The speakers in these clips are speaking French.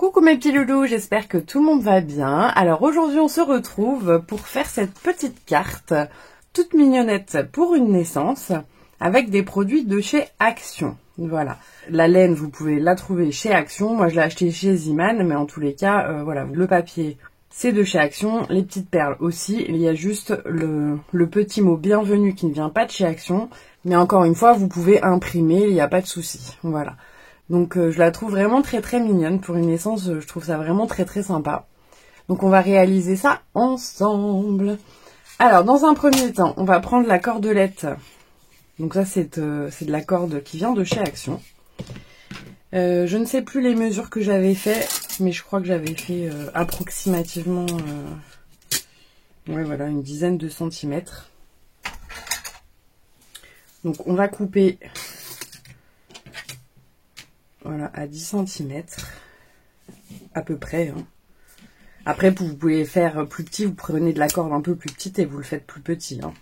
Coucou mes petits loulous, j'espère que tout le monde va bien. Alors aujourd'hui on se retrouve pour faire cette petite carte toute mignonnette pour une naissance avec des produits de chez Action. Voilà, la laine vous pouvez la trouver chez Action, moi je l'ai acheté chez Ziman, mais en tous les cas, voilà, le papier c'est de chez Action, les petites perles aussi, il y a juste le petit mot bienvenue qui ne vient pas de chez Action, mais encore une fois vous pouvez imprimer, il n'y a pas de souci, voilà. Donc je la trouve vraiment très très mignonne pour une naissance, je trouve ça vraiment très très sympa. Donc on va réaliser ça ensemble. Alors dans un premier temps, on va prendre la cordelette. Donc ça c'est de la corde qui vient de chez Action. Je ne sais plus les mesures que j'avais fait, mais je crois que j'avais fait approximativement ouais, voilà, une dizaine de centimètres. Donc on va couper voilà, à 10 cm, à peu près. Hein. Après, vous pouvez faire plus petit, vous prenez de la corde un peu plus petite et vous le faites plus petit. Hein.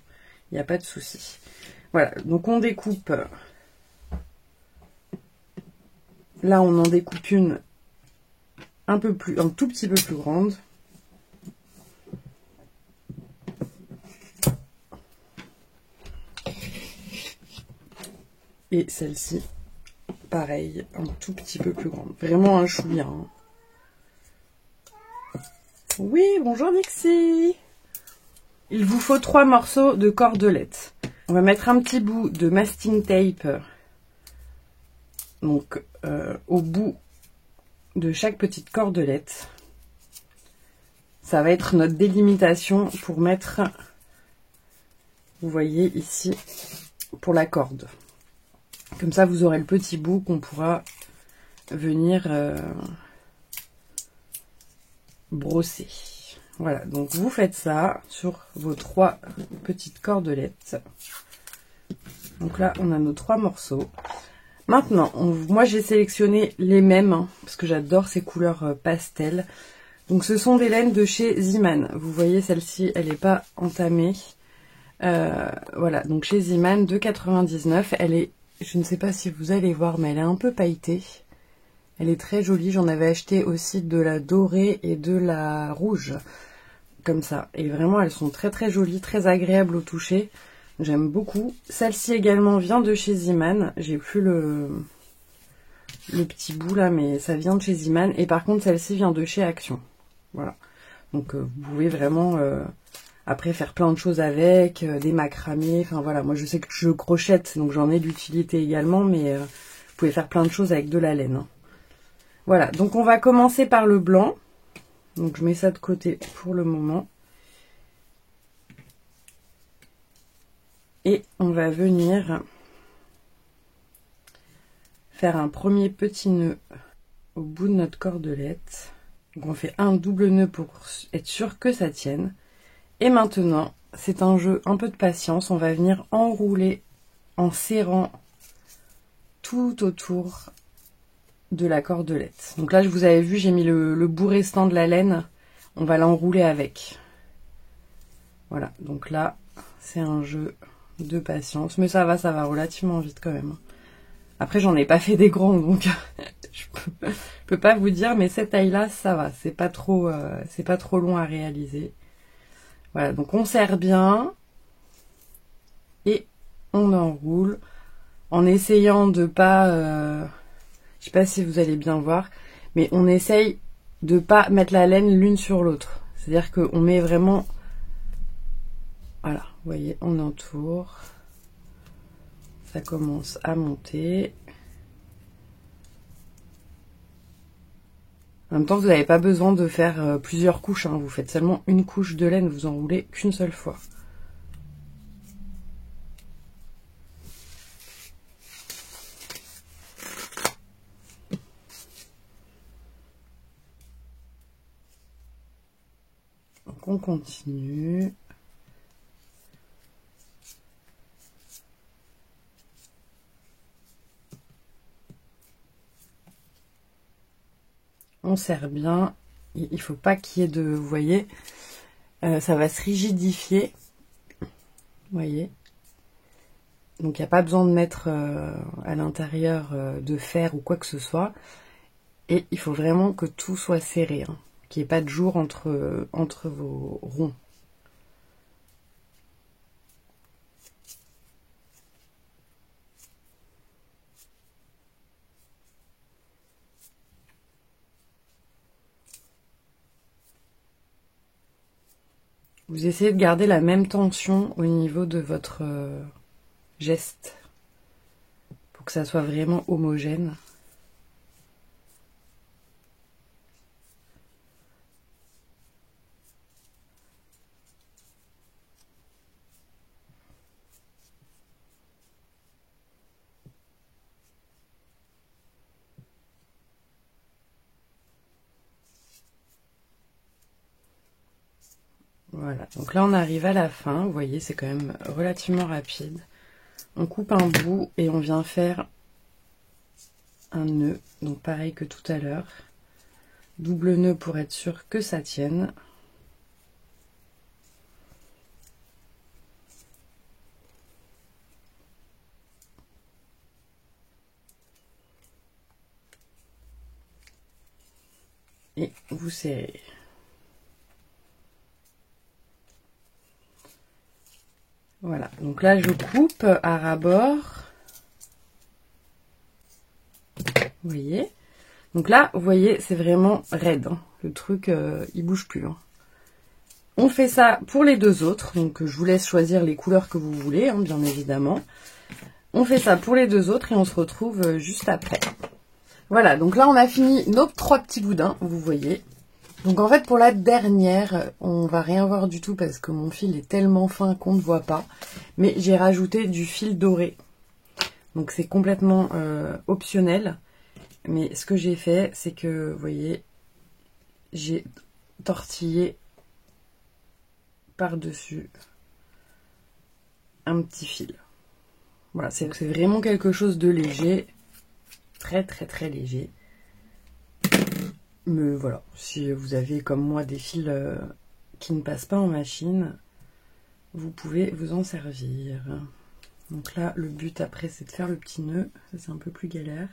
Il n'y a pas de souci. Voilà, donc on découpe. Là, on en découpe une un tout petit peu plus grande. Et celle-ci, pareil, un tout petit peu plus grande. Vraiment un chouïa. Hein. Oui, bonjour Dixie. Il vous faut 3 morceaux de cordelette. On va mettre un petit bout de masking tape donc au bout de chaque petite cordelette. Ça va être notre délimitation pour mettre, vous voyez ici, pour la corde. Comme ça, vous aurez le petit bout qu'on pourra venir brosser. Voilà, donc vous faites ça sur vos 3 petites cordelettes. Donc là, on a nos 3 morceaux. Maintenant, moi j'ai sélectionné les mêmes, hein, parce que j'adore ces couleurs pastel. Donc ce sont des laines de chez Ziman. Vous voyez, celle-ci, elle n'est pas entamée. Voilà, donc chez Ziman, 2,99. Elle est, je ne sais pas si vous allez voir, mais elle est un peu pailletée. Elle est très jolie. J'en avais acheté aussi de la dorée et de la rouge. Comme ça. Et vraiment, elles sont très très jolies, très agréables au toucher. J'aime beaucoup. Celle-ci également vient de chez Ziman. J'ai plus le petit bout là, mais ça vient de chez Ziman. Et par contre, celle-ci vient de chez Action. Voilà. Donc, vous pouvez vraiment après faire plein de choses avec, des macramés. Enfin voilà, moi je sais que je crochette, donc j'en ai d'utilité également, mais vous pouvez faire plein de choses avec de la laine. Hein. Voilà, donc on va commencer par le blanc. Donc je mets ça de côté pour le moment. Et on va venir faire un premier petit nœud au bout de notre cordelette. Donc on fait un double nœud pour être sûr que ça tienne. Et maintenant, c'est un jeu un peu de patience. On va venir enrouler en serrant tout autour de la cordelette. Donc là, vous avez vu, j'ai mis le bout restant de la laine. On va l'enrouler avec. Voilà, donc là, c'est un jeu de patience. Mais ça va relativement vite quand même. Après, j'en ai pas fait des grands, donc je peux pas vous dire, mais cette taille-là, ça va. C'est pas trop long à réaliser. Voilà, donc on serre bien et on enroule en essayant de pas, je sais pas si vous allez bien voir, mais on essaye de pas mettre la laine l'une sur l'autre. C'est-à-dire qu'on met vraiment, voilà, vous voyez, on entoure, ça commence à monter. En même temps, vous n'avez pas besoin de faire plusieurs couches, hein. Vous faites seulement une couche de laine, vous enroulez qu'une seule fois. Donc on continue. On serre bien. Il faut pas qu'il y ait de... Vous voyez, ça va se rigidifier. Vous voyez. Donc il n'y a pas besoin de mettre à l'intérieur de fer ou quoi que ce soit. Et il faut vraiment que tout soit serré, hein, qu'il n'y ait pas de jour entre vos ronds. Vous essayez de garder la même tension au niveau de votre geste pour que ça soit vraiment homogène. Voilà, donc là on arrive à la fin, vous voyez c'est quand même relativement rapide. On coupe un bout et on vient faire un nœud, donc pareil que tout à l'heure. Double nœud pour être sûr que ça tienne. Et vous serrez. Voilà, donc là je coupe à ras-bord. Vous voyez? Donc là, vous voyez, c'est vraiment raide. Hein. Le truc, il bouge plus. Hein. On fait ça pour les deux autres. Donc je vous laisse choisir les couleurs que vous voulez, hein, bien évidemment. On fait ça pour les deux autres et on se retrouve juste après. Voilà, donc là on a fini nos 3 petits boudins, vous voyez. Donc en fait pour la dernière, on va rien voir du tout parce que mon fil est tellement fin qu'on ne voit pas. Mais j'ai rajouté du fil doré. Donc c'est complètement optionnel. Mais ce que j'ai fait, c'est que, vous voyez, j'ai tortillé par-dessus un petit fil. Voilà, c'est vraiment quelque chose de léger. Très très très léger. Mais voilà, si vous avez comme moi des fils qui ne passent pas en machine, vous pouvez vous en servir. Donc là, le but après, c'est de faire le petit nœud. Ça, c'est un peu plus galère.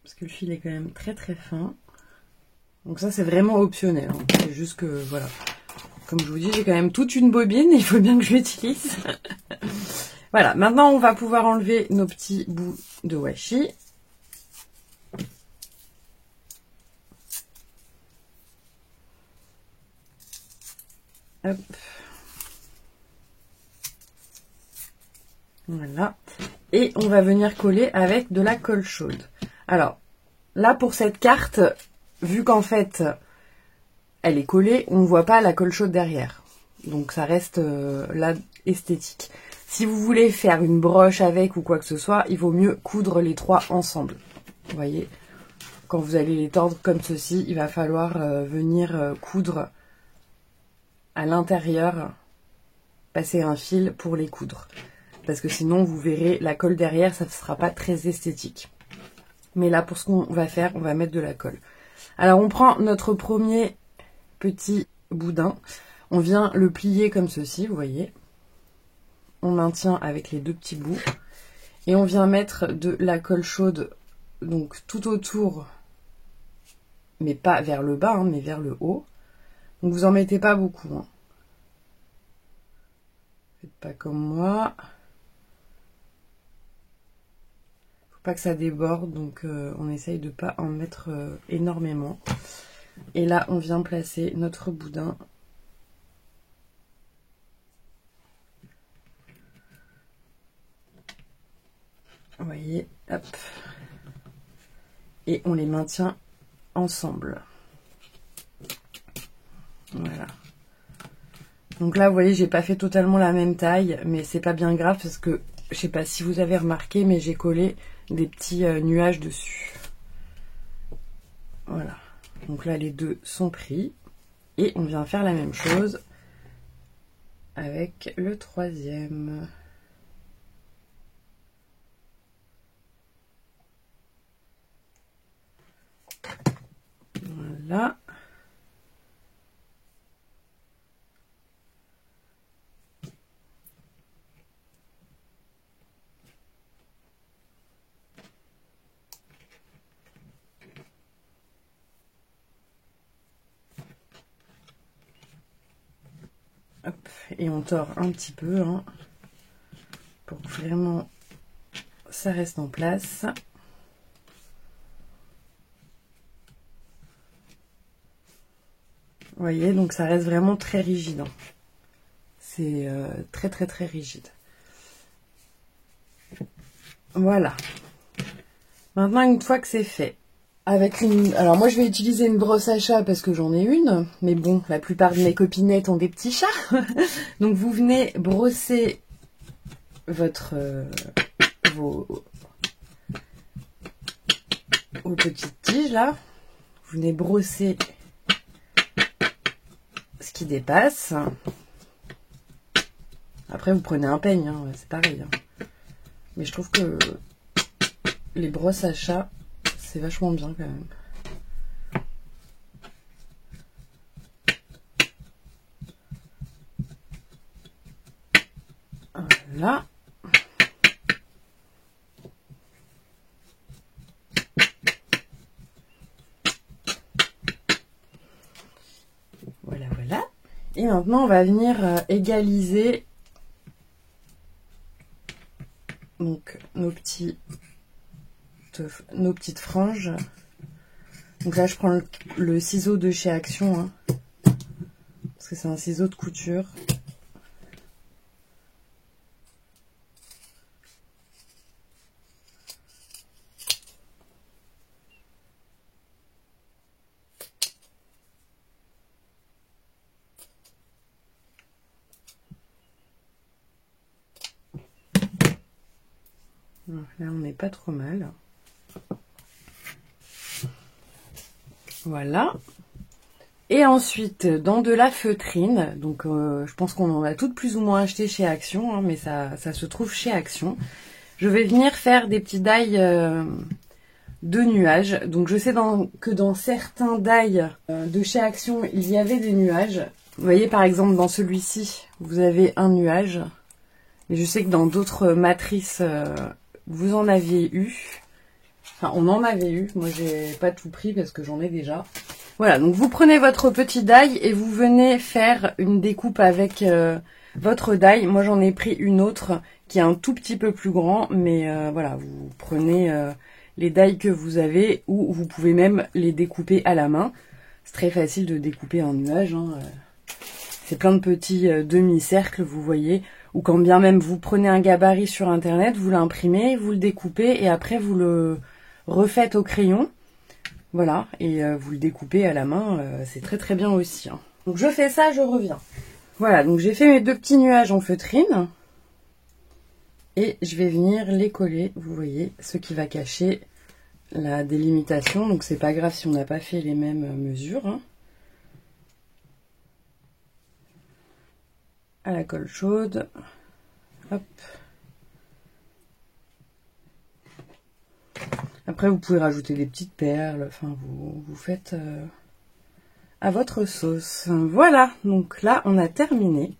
Parce que le fil est quand même très très fin. Donc ça, c'est vraiment optionnel. Hein. C'est juste que, voilà. Comme je vous dis, j'ai quand même toute une bobine. Il faut bien que je l'utilise. Voilà, maintenant, on va pouvoir enlever nos petits bouts de washi. Hop. Voilà. Et on va venir coller avec de la colle chaude. Alors, là, pour cette carte, vu qu'en fait, elle est collée, on ne voit pas la colle chaude derrière. Donc, ça reste là esthétique. Si vous voulez faire une broche avec ou quoi que ce soit, il vaut mieux coudre les 3 ensemble. Vous voyez, quand vous allez les tordre comme ceci, il va falloir venir coudre à l'intérieur, passer un fil pour les coudre. Parce que sinon, vous verrez, la colle derrière, ça ne sera pas très esthétique. Mais là, pour ce qu'on va faire, on va mettre de la colle. Alors, on prend notre premier petit boudin. On vient le plier comme ceci, vous voyez. On maintient avec les 2 petits bouts. Et on vient mettre de la colle chaude, donc tout autour, mais pas vers le bas, hein, mais vers le haut. Donc, vous en mettez pas beaucoup. Hein. Faites pas comme moi. Pas que ça déborde, donc on essaye de pas en mettre énormément. Et là, on vient placer notre boudin. Vous voyez, hop. Et on les maintient ensemble. Voilà. Donc là, vous voyez, j'ai pas fait totalement la même taille, mais c'est pas bien grave parce que, je sais pas si vous avez remarqué, mais j'ai collé des petits nuages dessus. Voilà. Donc là, les 2 sont pris. Et on vient faire la même chose avec le 3e. Voilà. Hop, et on tord un petit peu hein, pour que vraiment ça reste en place. Vous voyez, donc ça reste vraiment très rigide. Hein. C'est très très très rigide. Voilà. Maintenant, une fois que c'est fait, avec une... Alors moi, je vais utiliser une brosse à chat parce que j'en ai une. Mais bon, la plupart de mes copinettes ont des petits chats. Donc vous venez brosser vos petites tiges là. Vous venez brosser ce qui dépasse. Après, vous prenez un peigne, hein, c'est pareil. Hein. Mais je trouve que les brosses à chat, c'est vachement bien quand même. Voilà. Voilà, voilà. Et maintenant, on va venir égaliser donc nos petites franges. Donc là, je prends le ciseau de chez Action, hein, parce que c'est un ciseau de couture. Là, on n'est pas trop mal. Voilà. Et ensuite, dans de la feutrine, donc je pense qu'on en a toutes plus ou moins acheté chez Action, hein, mais ça se trouve chez Action. Je vais venir faire des petits die de nuages. Donc je sais que dans certains die de chez Action, il y avait des nuages. Vous voyez par exemple dans celui-ci, vous avez un nuage. Mais je sais que dans d'autres matrices, vous en aviez eu. Enfin, on en avait eu. Moi, j'ai pas tout pris parce que j'en ai déjà. Voilà, donc vous prenez votre petit die et vous venez faire une découpe avec votre die. Moi, j'en ai pris une autre qui est un tout petit peu plus grand. Mais voilà, vous prenez les die que vous avez ou vous pouvez même les découper à la main. C'est très facile de découper un nuage. Hein. C'est plein de petits demi-cercles, vous voyez. Ou quand bien même vous prenez un gabarit sur internet, vous l'imprimez, vous le découpez et après vous le refaites au crayon. Voilà, et vous le découpez à la main, c'est très très bien aussi. Hein. Donc je fais ça, je reviens. Voilà, donc j'ai fait mes deux petits nuages en feutrine. Et je vais venir les coller, vous voyez, ce qui va cacher la délimitation. Donc c'est pas grave si on n'a pas fait les mêmes mesures. Hein. À la colle chaude. Hop. Après, vous pouvez rajouter des petites perles. Enfin, vous faites à votre sauce. Voilà. Donc là, on a terminé.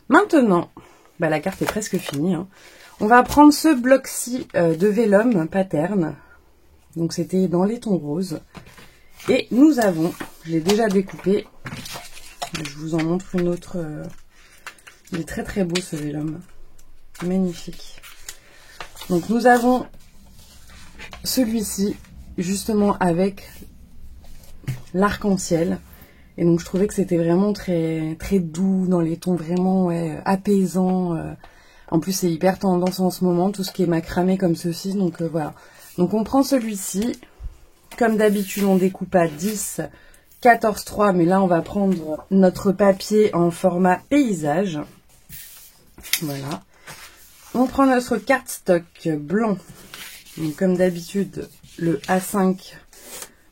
Maintenant, bah, la carte est presque finie. Hein. On va prendre ce bloc-ci de vélum pattern. Donc, c'était dans les tons roses. Et nous avons, je l'ai déjà découpé. Je vous en montre une autre. Il est très très beau ce vélum. Magnifique. Donc nous avons celui-ci justement avec l'arc-en-ciel. Et donc je trouvais que c'était vraiment très très doux dans les tons vraiment apaisants. En plus c'est hyper tendance en ce moment, tout ce qui est macramé comme ceci. Donc voilà. Donc on prend celui-ci. Comme d'habitude on découpe à 10, 14, 3. Mais là on va prendre notre papier en format paysage. Voilà. On prend notre cardstock blanc. Donc, comme d'habitude, le A5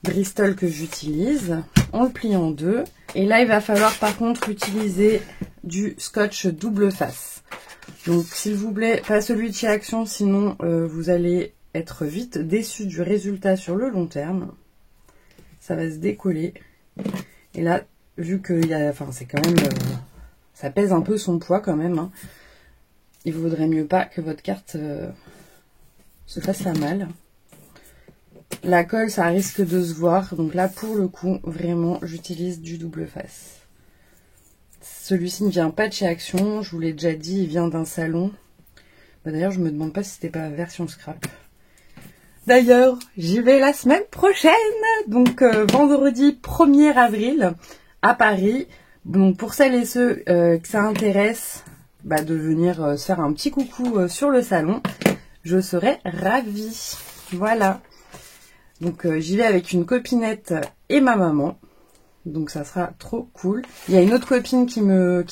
Bristol que j'utilise. On le plie en deux. Et là, il va falloir par contre utiliser du scotch double face. Donc, s'il vous plaît, pas celui de chez Action, sinon vous allez être vite déçu du résultat sur le long terme. Ça va se décoller. Et là, vu que c'est quand même... ça pèse un peu son poids quand même. Hein. Il vaudrait mieux pas que votre carte se fasse la malle. La colle, ça risque de se voir. Donc là, pour le coup, vraiment, j'utilise du double face. Celui-ci ne vient pas de chez Action, je vous l'ai déjà dit, il vient d'un salon. Bah, d'ailleurs, je me demande pas si c'était pas la version scrap. D'ailleurs, j'y vais la semaine prochaine, donc vendredi 1er avril à Paris. Donc pour celles et ceux que ça intéresse de venir se faire un petit coucou sur le salon, je serai ravie. Voilà. Donc j'y vais avec une copinette et ma maman. Donc ça sera trop cool. Il y a une autre copine qui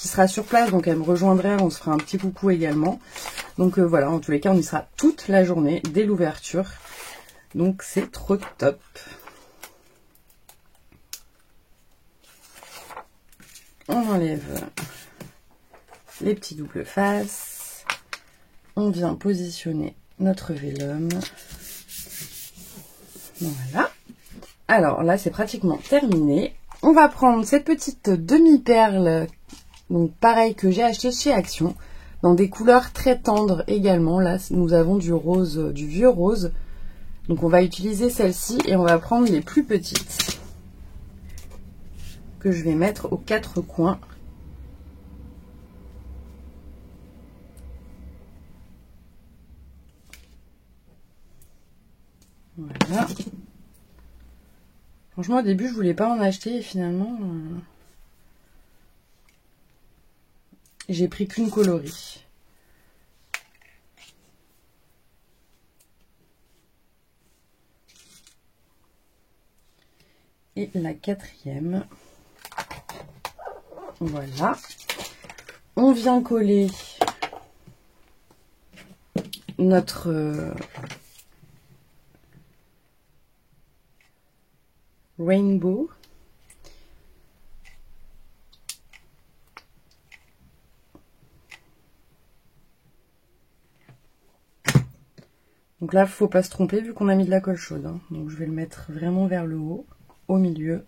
sera sur place, donc elle me rejoindrait, on se fera un petit coucou également. Donc voilà, en tous les cas, on y sera toute la journée dès l'ouverture. Donc c'est trop top. On enlève les petits doubles faces. On vient positionner notre vélum. Voilà. Alors là, c'est pratiquement terminé. On va prendre cette petite demi-perle, donc pareil que j'ai acheté chez Action, dans des couleurs très tendres également. Là, nous avons du rose, du vieux rose. Donc on va utiliser celle-ci et on va prendre les plus petites que je vais mettre aux 4 coins. Voilà. Franchement, au début, je voulais pas en acheter et finalement, j'ai pris qu'une coloris. Et la 4e. Voilà. On vient coller notre rainbow. Donc là, il ne faut pas se tromper vu qu'on a mis de la colle chaude. Hein. Donc je vais le mettre vraiment vers le haut, au milieu.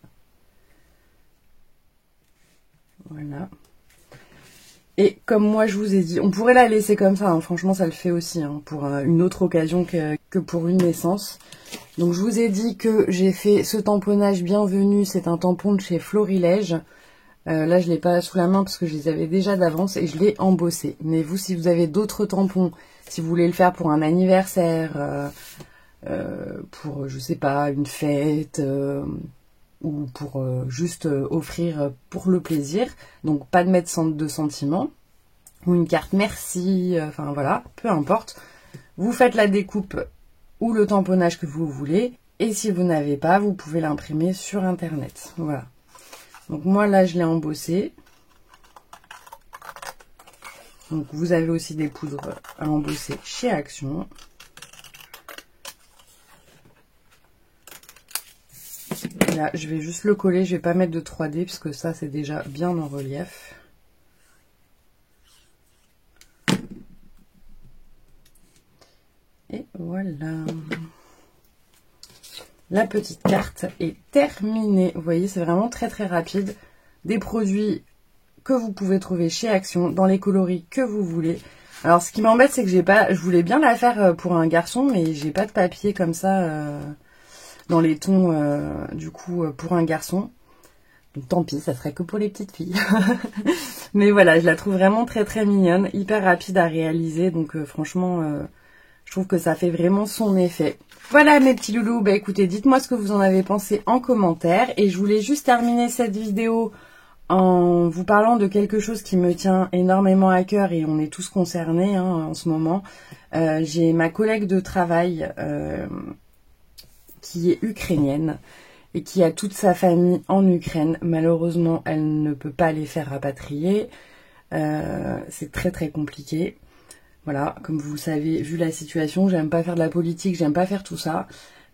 Voilà. Et comme moi je vous ai dit, on pourrait la laisser comme ça, hein. Franchement ça le fait aussi, hein, pour une autre occasion que pour une naissance. Donc je vous ai dit que j'ai fait ce tamponnage bienvenue, c'est un tampon de chez Florilège. Là je l'ai pas sous la main parce que je les avais déjà d'avance et je l'ai embossé. Mais vous, si vous avez d'autres tampons, si vous voulez le faire pour un anniversaire, pour je sais pas, une fête, ou pour juste offrir pour le plaisir, donc pas de mettre de sentiments, ou une carte merci, enfin voilà, peu importe. Vous faites la découpe ou le tamponnage que vous voulez, et si vous n'avez pas, vous pouvez l'imprimer sur internet. Voilà. Donc moi là je l'ai embossé. Donc vous avez aussi des poudres à embosser chez Action. Là, je vais juste le coller, je vais pas mettre de 3D parce que ça c'est déjà bien en relief. Et voilà. La petite carte est terminée. Vous voyez, c'est vraiment très très rapide. Des produits que vous pouvez trouver chez Action, dans les coloris que vous voulez. Alors ce qui m'embête, c'est que j'ai pas, je voulais bien la faire pour un garçon, mais j'ai pas de papier comme ça dans les tons du coup pour un garçon. Donc tant pis, ça serait que pour les petites filles. Mais voilà, je la trouve vraiment très très mignonne, hyper rapide à réaliser, donc franchement je trouve que ça fait vraiment son effet. Voilà mes petits loulous, bah écoutez, dites-moi ce que vous en avez pensé en commentaire. Et je voulais juste terminer cette vidéo en vous parlant de quelque chose qui me tient énormément à cœur et on est tous concernés en ce moment. J'ai ma collègue de travail qui est ukrainienne et qui a toute sa famille en Ukraine. Malheureusement, elle ne peut pas les faire rapatrier. C'est très très compliqué. Voilà, comme vous le savez, vu la situation, j'aime pas faire de la politique, j'aime pas faire tout ça.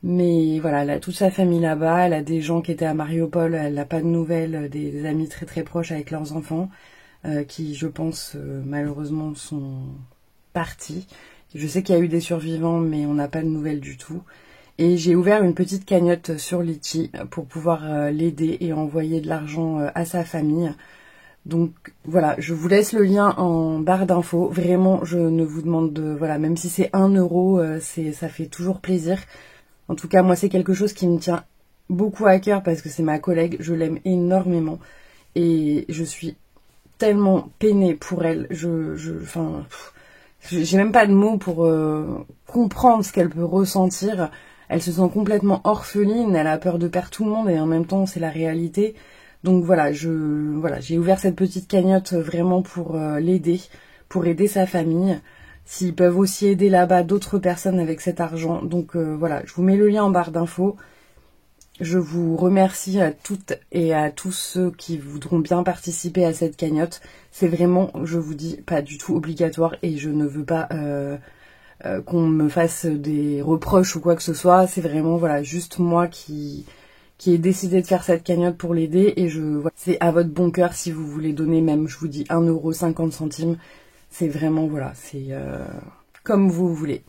Mais voilà, elle a toute sa famille là-bas, elle a des gens qui étaient à Mariupol, elle n'a pas de nouvelles, des amis très très proches avec leurs enfants, qui je pense malheureusement sont partis. Je sais qu'il y a eu des survivants, mais on n'a pas de nouvelles du tout. Et j'ai ouvert une petite cagnotte sur Litchi pour pouvoir l'aider et envoyer de l'argent à sa famille. Donc voilà, je vous laisse le lien en barre d'infos. Vraiment, je ne vous demande de... Voilà, même si c'est 1 €, ça fait toujours plaisir. En tout cas, moi, c'est quelque chose qui me tient beaucoup à cœur parce que c'est ma collègue. Je l'aime énormément. Et je suis tellement peiné pour elle. Enfin, j'ai même pas de mots pour comprendre ce qu'elle peut ressentir. Elle se sent complètement orpheline, elle a peur de perdre tout le monde et en même temps c'est la réalité. Donc voilà, j'ai ouvert cette petite cagnotte vraiment pour l'aider, pour aider sa famille. S'ils peuvent aussi aider là-bas d'autres personnes avec cet argent. Donc voilà, je vous mets le lien en barre d'infos. Je vous remercie à toutes et à tous ceux qui voudront bien participer à cette cagnotte. C'est vraiment, je vous dis, pas du tout obligatoire et je ne veux pas qu'on me fasse des reproches ou quoi que ce soit. C'est vraiment, voilà, juste moi qui ai décidé de faire cette cagnotte pour l'aider et voilà, c'est à votre bon cœur si vous voulez donner même, je vous dis, 1,50 €. C'est vraiment, voilà, c'est comme vous voulez.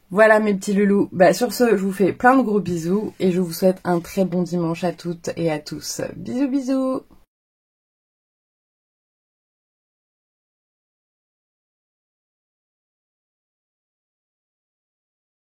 Voilà mes petits loulous. Bah, sur ce, je vous fais plein de gros bisous et je vous souhaite un très bon dimanche à toutes et à tous. Bisous bisous.